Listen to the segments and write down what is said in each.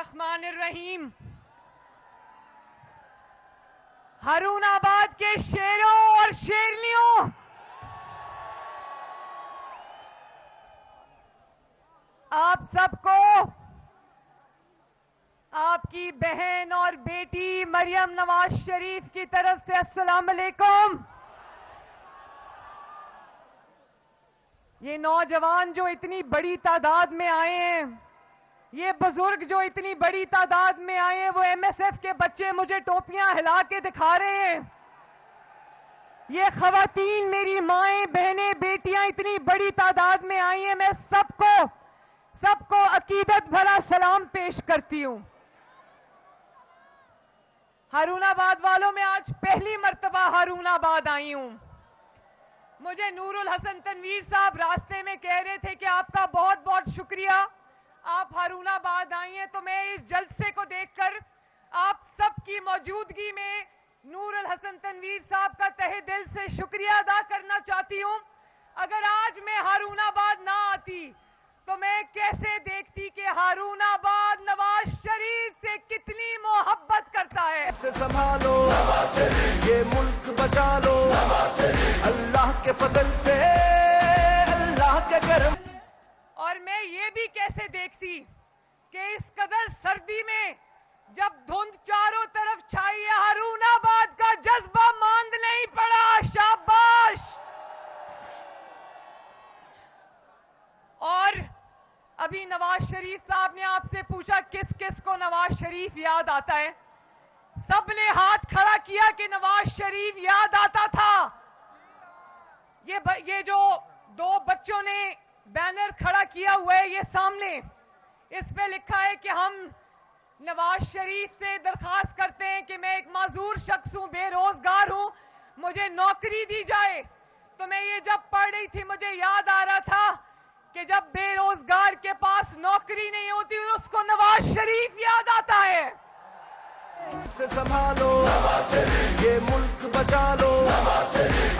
बिस्मिल्लाहिर्रहमानिर्रहीम। हारूनाबाद के शेरों और शेरनियों, आप सबको आपकी बहन और बेटी मरियम नवाज शरीफ की तरफ से अस्सलाम वालेकुम। ये नौजवान जो इतनी बड़ी तादाद में आए हैं, ये बुजुर्ग जो इतनी बड़ी तादाद में आए हैं, वो एमएसएफ के बच्चे मुझे टोपियां हिला के दिखा रहे हैं। ये खवातीन, मेरी माएं, बहनें, बेटियां इतनी बड़ी तादाद में आई हैं। मैं सबको अकीदत भरा सलाम पेश करती हूं। हारूनाबाद वालों में आज पहली मर्तबा हारूनाबाद आई हूं। मुझे नूरुल हसन तनवीर साहब रास्ते में कह रहे थे कि आपका बहुत बहुत शुक्रिया, आप हारूनाबाद आई हैं। तो मैं इस जलसे को देखकर आप सबकी मौजूदगी में नूरुल हसन तनवीर साहब का तहे दिल से शुक्रिया अदा करना चाहती हूं। अगर आज मैं हारूनाबाद ना आती तो मैं कैसे देखती कि हारूनाबाद नवाज शरीफ से कितनी मोहब्बत करता है। से संभालो ये मुल्क बचा लो, अल्लाह के फजल से, अल्लाह के करम। और मैं ये भी कैसे देखती कि इस कदर सर्दी में जब धुंध चारों तरफ छाई है, हारूनाबाद का जज्बा मांद नहीं पड़ा। शाबाश। और अभी नवाज शरीफ साहब ने आपसे पूछा किस किस को नवाज शरीफ याद आता है। सबने हाथ खड़ा किया कि नवाज शरीफ याद आता था। ये जो दो बच्चों ने बैनर खड़ा किया हुआ है ये सामने, इस पे लिखा है कि हम नवाज शरीफ से दरखास्त करते हैं कि मैं एक माजूर शख्स हूं, बेरोजगार हूं, मुझे नौकरी दी जाए। तो मैं ये जब पढ़ रही थी मुझे याद आ रहा था कि जब बेरोजगार के पास नौकरी नहीं होती उसको नवाज शरीफ याद आता है। से संभालो ये मुल्क बचा लो,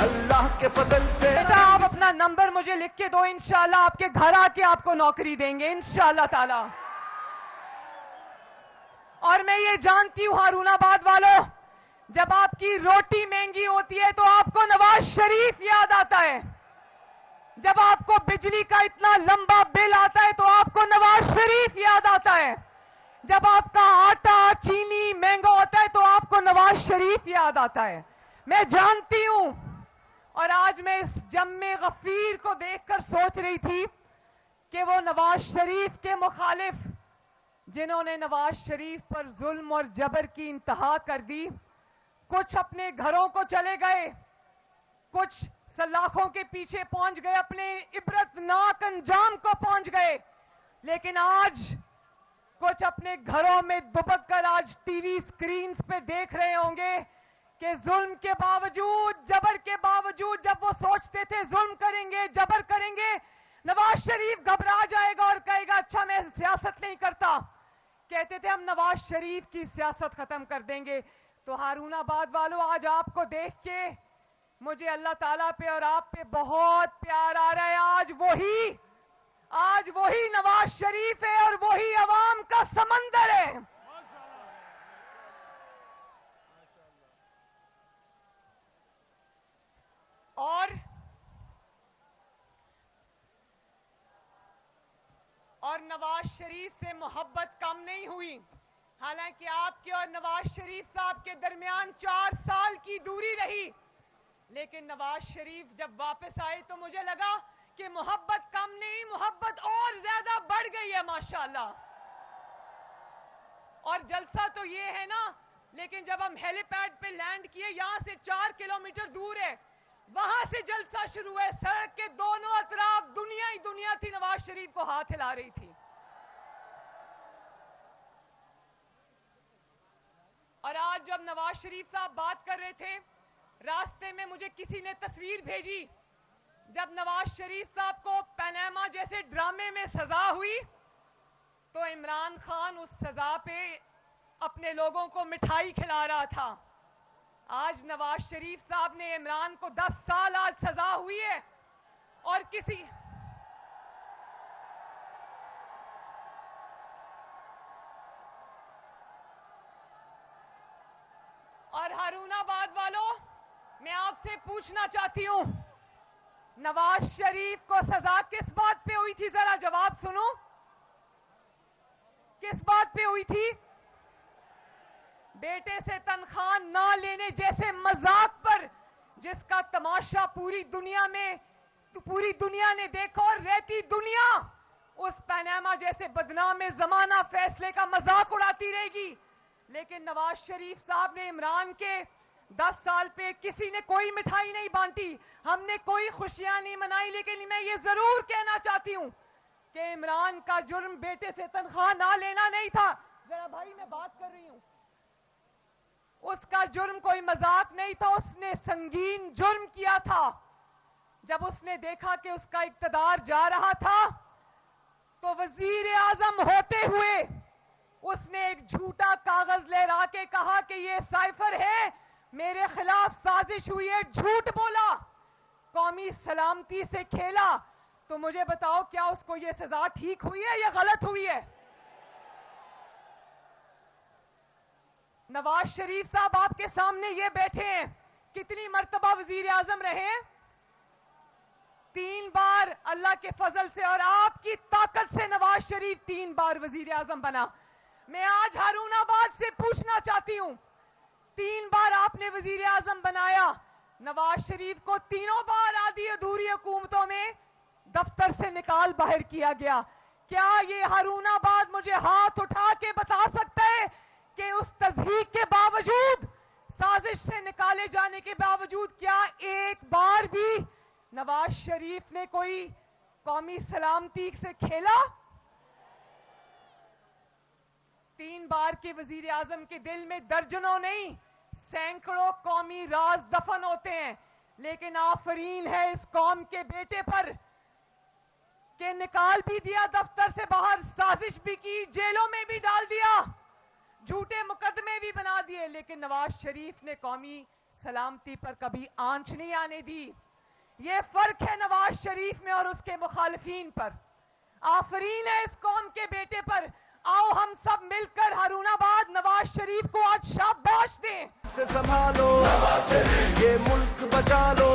अल्लाह के फजल से। आप अपना नंबर मुझे लिख के दो, इंशाल्लाह आपके घर आके आपको नौकरी देंगे इंशाल्लाह ताला। और मैं ये जानती हूं हारूनाबाद वालों, जब आपकी रोटी महंगी होती है तो आपको नवाज शरीफ याद आता है। जब आपको बिजली का इतना लंबा बिल आता है तो आपको नवाज शरीफ याद आता है। जब आपका आटा चीनी महंगा होता है तो आपको नवाज शरीफ याद आता है। मैं जानती हूं। और आज मैं इस जम्मे गफीर को देखकर सोच रही थी कि वो नवाज शरीफ के मुखालिफ जिन्होंने नवाज शरीफ पर जुल्म और जबर की इंतहा कर दी, कुछ अपने घरों को चले गए, कुछ सलाखों के पीछे पहुंच गए, अपने इबरतनाक अंजाम को पहुंच गए। लेकिन आज कुछ अपने घरों में दुबक कर आज टीवी स्क्रीन पे देख रहे होंगे कि जुल्म के बावजूद, जबर के बावजूद, जब वो सोचते थे जुल्म करेंगे, जबर करेंगे, नवाज शरीफ घबरा जाएगा और कहेगा अच्छा मैं सियासत नहीं करता। कहते थे हम नवाज शरीफ की सियासत खत्म कर देंगे। तो हारूनाबाद वालों, आज आपको देख के मुझे अल्लाह ताला पे और आप पे बहुत प्यार आ रहा है। आज वही नवाज शरीफ है और वही अवाम का समंदर है। और नवाज शरीफ से मोहब्बत कम नहीं हुई। हालांकि आपके और नवाज शरीफ साहब के दरमियान 4 साल की दूरी रही, लेकिन नवाज शरीफ जब वापस आए तो मुझे लगा कि मोहब्बत कम नहीं, मोहब्बत और ज्यादा बढ़ गई है माशाल्लाह। और जलसा तो ये है ना, लेकिन जब हम हेलीपैड पे लैंड किए, यहां से 4 किलोमीटर दूर है, वहां से जलसा शुरू है। सड़क के दोनों अतराफ दुनिया ही दुनिया थी, नवाज शरीफ को हाथ हिला रही थी। और आज जब नवाज शरीफ साहब बात कर रहे थे, रास्ते में मुझे किसी ने तस्वीर भेजी, जब नवाज शरीफ साहब को पनामा जैसे ड्रामे में सजा हुई तो इमरान खान उस सजा पे अपने लोगों को मिठाई खिला रहा था। आज नवाज शरीफ साहब ने इमरान को 10 साल आज सजा हुई है और किसी हारूनाबाद वालों, मैं आपसे पूछना चाहती हूं, नवाज शरीफ को सजा किस बात पे हुई थी? जरा जवाब सुनो, किस बात पे हुई थी? बेटे से तनख्वाह ना लेने जैसे मजाक पर, जिसका तमाशा पूरी दुनिया ने देखा और रहती दुनिया उस पनामा जैसे बदनाम जमाना फैसले का मजाक उड़ाती रहेगी। लेकिन नवाज शरीफ साहब ने इमरान के 10 साल पे किसी ने कोई मिठाई नहीं बांटी, हमने कोई खुशियां नहीं मनाई। लेकिन मैं ये जरूर कहना चाहती हूं कि इमरान का जुर्म बेटे से तनख्वाह ना लेना नहीं था। जरा भाई मैं बात कर रही हूं, उसका जुर्म कोई मजाक नहीं था, उसने संगीन जुर्म किया था। जब उसने देखा कि उसका इक्तदार जा रहा था तो वजीर आजम होते हुए उसने एक झूठा कागज लहरा के कहा कि ये साइफर है, मेरे खिलाफ साजिश हुई है, झूठ बोला, कौमी सलामती से खेला। तो मुझे बताओ, क्या उसको ये सजा ठीक हुई है या गलत हुई है? नवाज शरीफ साहब आपके सामने ये बैठे हैं, कितनी मर्तबा वजीर आजम रहे? 3 बार अल्लाह के फजल से और आपकी ताकत से नवाज शरीफ 3 बार वजीर आजम बना। मैं आज हारूनाबाद से पूछना चाहती हूं, 3 बार आपने वजीर आजम बनाया, नवाज शरीफ को तीनों बार आधी अधूरी हुकूमतों में दफ्तर से निकाल बाहर किया गया। क्या ये हारूनाबाद मुझे हाथ उठा के बता सकता है कि उस तज़हीक के बावजूद, साजिश से निकाले जाने के बावजूद, क्या एक बार भी नवाज शरीफ ने कोई कौमी सलामती से खेला? 3 बार के वजीर आजम के दिल में दर्जनों नहीं सैकड़ों कौमी राज दफन होते हैं। लेकिन आफरीन है इस कौम के बेटे पर कि निकाल भी दिया दफ्तर से बाहर, साजिश भी की, जेलों में भी डाल दिया, झूठे मुकदमे भी बना दिए, लेकिन नवाज शरीफ ने कौमी सलामती पर कभी आंच नहीं आने दी। ये फर्क है नवाज शरीफ में और उसके मुखालिफिन पर। आफरीन है इस कौम के बेटे पर। आओ हम सब मिलकर हारूनाबाद नवाज शरीफ को आज शाबाश दें। से संभालो ये मुल्क बचा लो,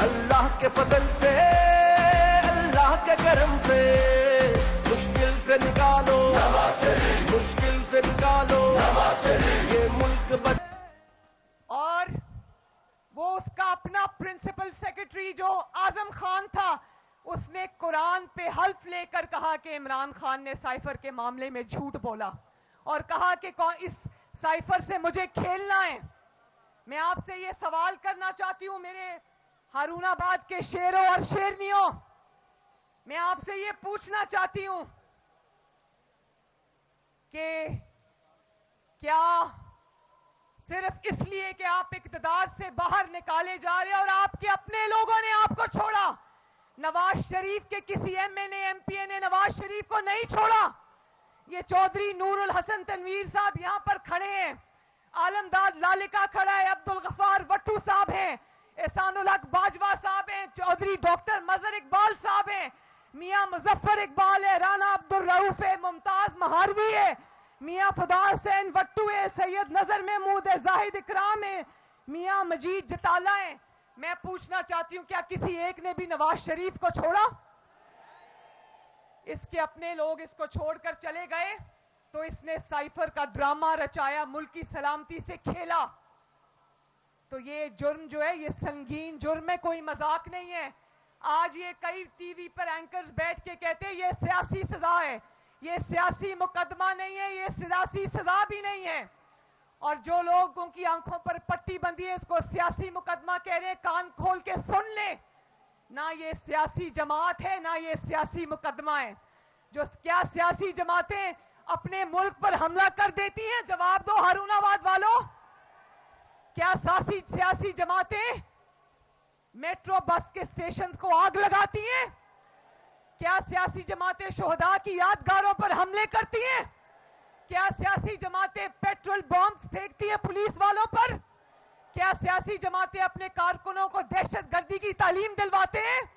अल्लाह के फजल से, अल्लाह के करम से, मुश्किल से निकालो, मुश्किल से निकालो ये मुल्क और वो उसका अपना प्रिंसिपल सेक्रेटरी जो आजम खान था, उसने कुरान पे हल्फ लेकर कहा कि इमरान खान ने साइफर के मामले में झूठ बोला और कहा कि इस साइफर से मुझे खेलना है। मैं आपसे ये सवाल करना चाहती हूं, मेरे हारूनाबाद के शेरों और शेरनियों, मैं आपसे ये पूछना चाहती हूं कि क्या सिर्फ इसलिए कि आप इक़्तिदार से बाहर निकाले जा रहे और आपके अपने लोगों ने आपको छोड़ा, नवाज शरीफ के किसी एमएनए एमपीए ने नवाज शरीफ को नहीं छोड़ा? ये चौधरी नूरुल हसन तनवीर साहब यहां पर खड़े हैं, आलमदाद लालिका खड़ा है, अब्दुल गफ्फार वट्टू साहब हैं, एहसानुल हक बाजवा साहब हैं, चौधरी डॉक्टर मजहर इकबाल साहब हैं, मियां मुजफ्फर इकबाल है, राना अब्दुल रऊफ है, मुमताज महारवी है, मियां फुदा हुसैन वट्टू है, सैयद नजर महमूद है, जाहिद इकराम है, मियां मजीद जताला है। मैं पूछना चाहती हूं, क्या किसी एक ने भी नवाज शरीफ को छोड़ा? इसके अपने लोग इसको छोड़कर चले गए तो इसने साइफर का ड्रामा रचाया, मुल्क की सलामती से खेला। तो ये जुर्म जो है ये संगीन जुर्म है, कोई मजाक नहीं है। आज ये कई टीवी पर एंकर्स बैठ के कहते हैं ये सियासी सजा है, ये सियासी मुकदमा नहीं है, ये सियासी सजा भी नहीं है। और जो लोगों की आंखों पर पट्टी बंधी है इसको सियासी मुकदमा कह रहे हैं, कान खोल के सुन ले, ना ये सियासी जमात है ना ये सियासी मुकदमा है। जो क्या सियासी जमातें अपने मुल्क पर हमला कर देती हैं, जवाब दो हारूनाबाद वालों। क्या सियासी जमातें मेट्रो बस के स्टेशंस को आग लगाती हैं? क्या सियासी जमातें शोहदा की यादगारों पर हमले करती हैं? क्या सियासी जमातें पेट्रोल बॉम्ब्स फेंकती हैं पुलिस वालों पर? क्या सियासी जमातें अपने कारकुनों को दहशतगर्दी की तालीम दिलवाते हैं?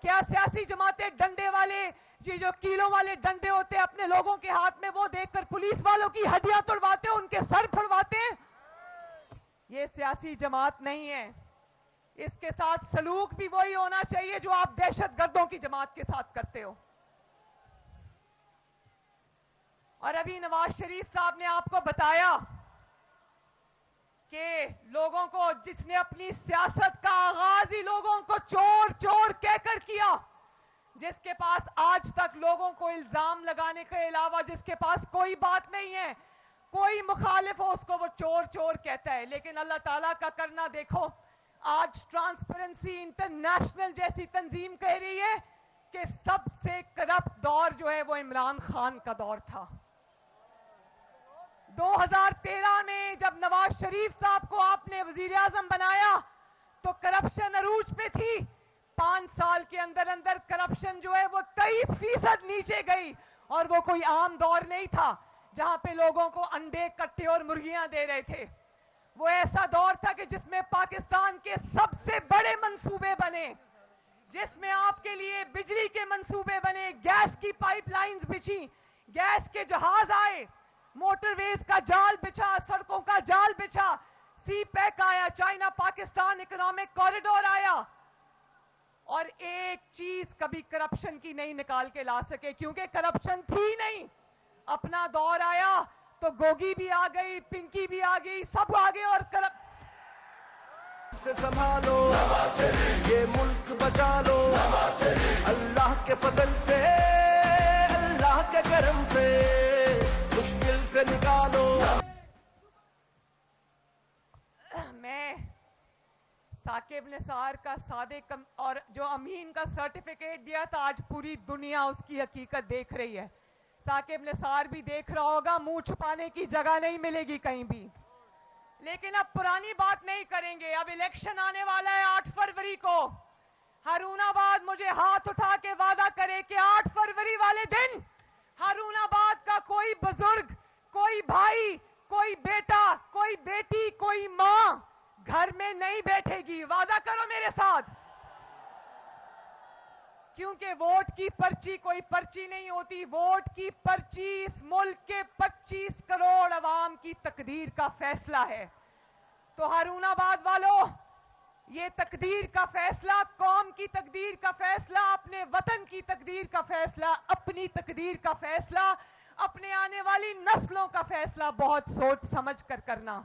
क्या सियासी जमातें डंडे वाले, ये जो कीलों वाले डंडे होते हैं अपने लोगों के हाथ में, वो देखकर पुलिस वालों की हड्डियां तोड़वाते हैं, उनके सर फोड़वाते हैं? ये सियासी जमात नहीं है। इसके साथ सलूक भी वही होना चाहिए जो आप दहशतगर्दों की जमात के साथ करते हो। और अभी नवाज शरीफ साहब ने आपको बताया कि लोगों को, जिसने अपनी सियासत का आगाज ही लोगों को चोर चोर कहकर किया, जिसके पास आज तक लोगों को इल्जाम लगाने के अलावा जिसके पास कोई बात नहीं है, कोई मुखालिफ हो उसको वो चोर चोर कहता है। लेकिन अल्लाह ताला का करना देखो, आज ट्रांसपेरेंसी इंटरनेशनल जैसी तंजीम कह रही है कि सबसे करप्ट दौर जो है वो इमरान खान का दौर था। 2013 में जब नवाज शरीफ साहब को आपने वजीर आजम बनाया तो करप्शन अरूज पे थी। 5 साल के अंदर अंदर करप्शन जो है वो 23% नीचे गई। और वो कोई आम दौर नहीं था जहां पे लोगों को अंडे, कट्टे और मुर्गियां दे रहे थे। वो ऐसा दौर था कि जिसमें पाकिस्तान के सबसे बड़े मंसूबे बने, जिसमें आपके लिए बिजली के मंसूबे बने, गैस की पाइपलाइंस बिछी, गैस के जहाज आए, मोटरवेज का जाल बिछा, सड़कों का जाल बिछा, सी पैक आया, चाइना पाकिस्तान इकोनॉमिक कॉरिडोर आया। और एक चीज कभी करप्शन की नहीं निकाल के ला सके, क्योंकि करप्शन थी नहीं। अपना दौर आया तो गोगी भी आ गई, पिंकी भी आ गई, सब आ गए और से संभालो, ये मुल्क बचा लो, अल्लाह के फजल से, अल्लाह के करम से, मुश्किल से निकालो। मैं साकिब निसार का सादिक और जो अमीन का सर्टिफिकेट दिया था, आज पूरी दुनिया उसकी हकीकत देख रही है। साकिब निसार भी देख रहा होगा, मुंह छुपाने की जगह नहीं मिलेगी कहीं भी। लेकिन अब पुरानी बात नहीं करेंगे। अब इलेक्शन आने वाला है 8 फरवरी को। हारूनाबाद मुझे हाथ उठा के वादा करे कि 8 फरवरी वाले दिन हारूनाबाद का कोई बुजुर्ग, कोई भाई, कोई बेटा, कोई बेटी, कोई माँ घर में नहीं बैठेगी। वादा करो मेरे साथ। क्योंकि वोट की पर्ची कोई पर्ची नहीं होती। वोट की पर्ची इस मुल्क के 25 करोड़ अवाम की तकदीर का फैसला है। तो हारूनाबाद वालों, ये तकदीर का फैसला, कौम की तकदीर का फैसला, अपने वतन की तकदीर का फैसला, अपनी तकदीर का फैसला, अपने आने वाली नस्लों का फैसला बहुत सोच समझ कर करना।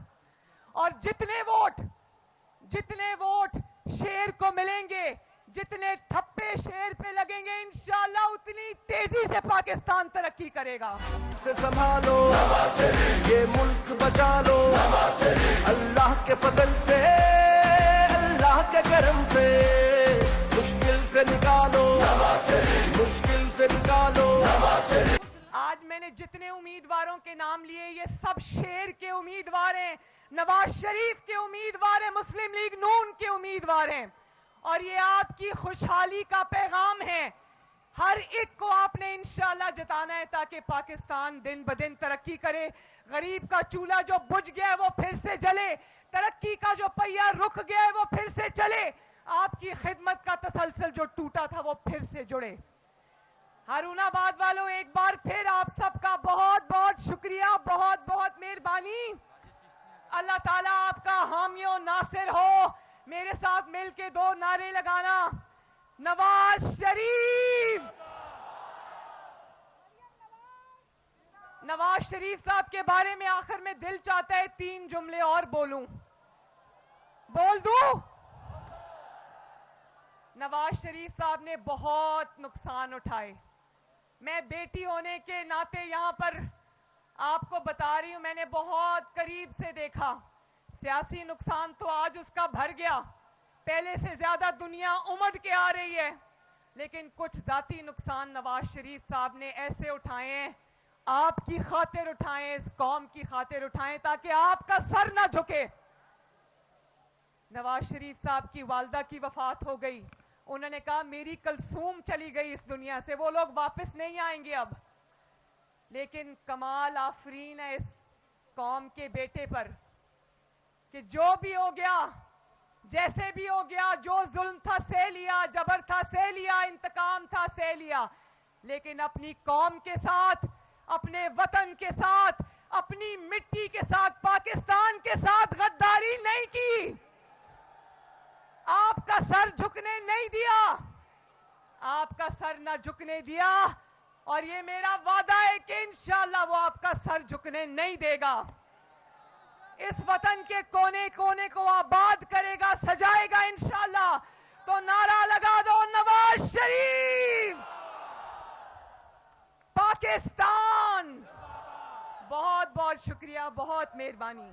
और जितने वोट शेर को मिलेंगे, जितने ठप्पे शेर पे लगेंगे, इंशाअल्लाह उतनी तेजी से पाकिस्तान तरक्की करेगा। से संभालो, ये मुल्क बचा लो, अल्लाह के फजल से, अल्लाह के करम से, मुश्किल से निकालो, मुश्किल से निकालो। आज मैंने जितने उम्मीदवारों के नाम लिए, ये सब शेर के उम्मीदवार हैं, नवाज शरीफ के उम्मीदवार हैं, मुस्लिम लीग नून के उम्मीदवार हैं। और ये आपकी खुशहाली का पैगाम है। हर एक को आपने इंशाअल्लाह जिताना है ताकि पाकिस्तान दिन ब दिन तरक्की करे। गरीब का चूल्हा जो बुझ गया है वो फिर से जले, तरक्की का जो पहिया रुक गया है वो फिर से चले, आपकी खिदमत का तसलसल जो टूटा था वो फिर से जुड़े। हारूनाबाद वालों, एक बार फिर आप सबका बहुत बहुत शुक्रिया, बहुत बहुत मेहरबानी। अल्लाह ताला आपका हामियो नासिर हो। मेरे साथ मिलके 2 नारे लगाना। नवाज शरीफ। नवाज शरीफ साहब के बारे में आखिर में दिल चाहता है 3 जुमले और बोलूं। बोल दूं? नवाज शरीफ साहब ने बहुत नुकसान उठाए। मैं बेटी होने के नाते यहां पर आपको बता रही हूं, मैंने बहुत करीब से देखा। सियासी नुकसान तो आज उसका भर गया, पहले से ज्यादा दुनिया उमड़ के आ रही है। लेकिन कुछ जाती नुकसान नवाज शरीफ साहब ने ऐसे उठाए हैं, आपकी खातिर उठाए, इस कौम की खातिर उठाए, ताकि आपका सर ना झुके। नवाज शरीफ साहब की वालदा की वफात हो गई। उन्होंने कहा मेरी कलसूम चली गई इस दुनिया से, वो लोग वापस नहीं आएंगे अब। लेकिन कमाल आफरीन है इस कौम के बेटे पर कि जो भी हो गया, जैसे भी हो गया, जो जुल्म था सह लिया, जबर था सह लिया, इंतकाम था सह लिया, लेकिन अपनी कौम के साथ, अपने वतन के साथ, अपनी मिट्टी के साथ, पाकिस्तान के साथ गद्दारी नहीं सर झुकने नहीं दिया, आपका सर ना झुकने दिया, और ये मेरा वादा है कि इंशाअल्लाह वो आपका सर झुकने नहीं देगा। इस वतन के कोने कोने को आबाद करेगा, सजाएगा इंशाअल्लाह। तो नारा लगा दो नवाज शरीफ, पाकिस्तान। बहुत बहुत शुक्रिया, बहुत मेहरबानी।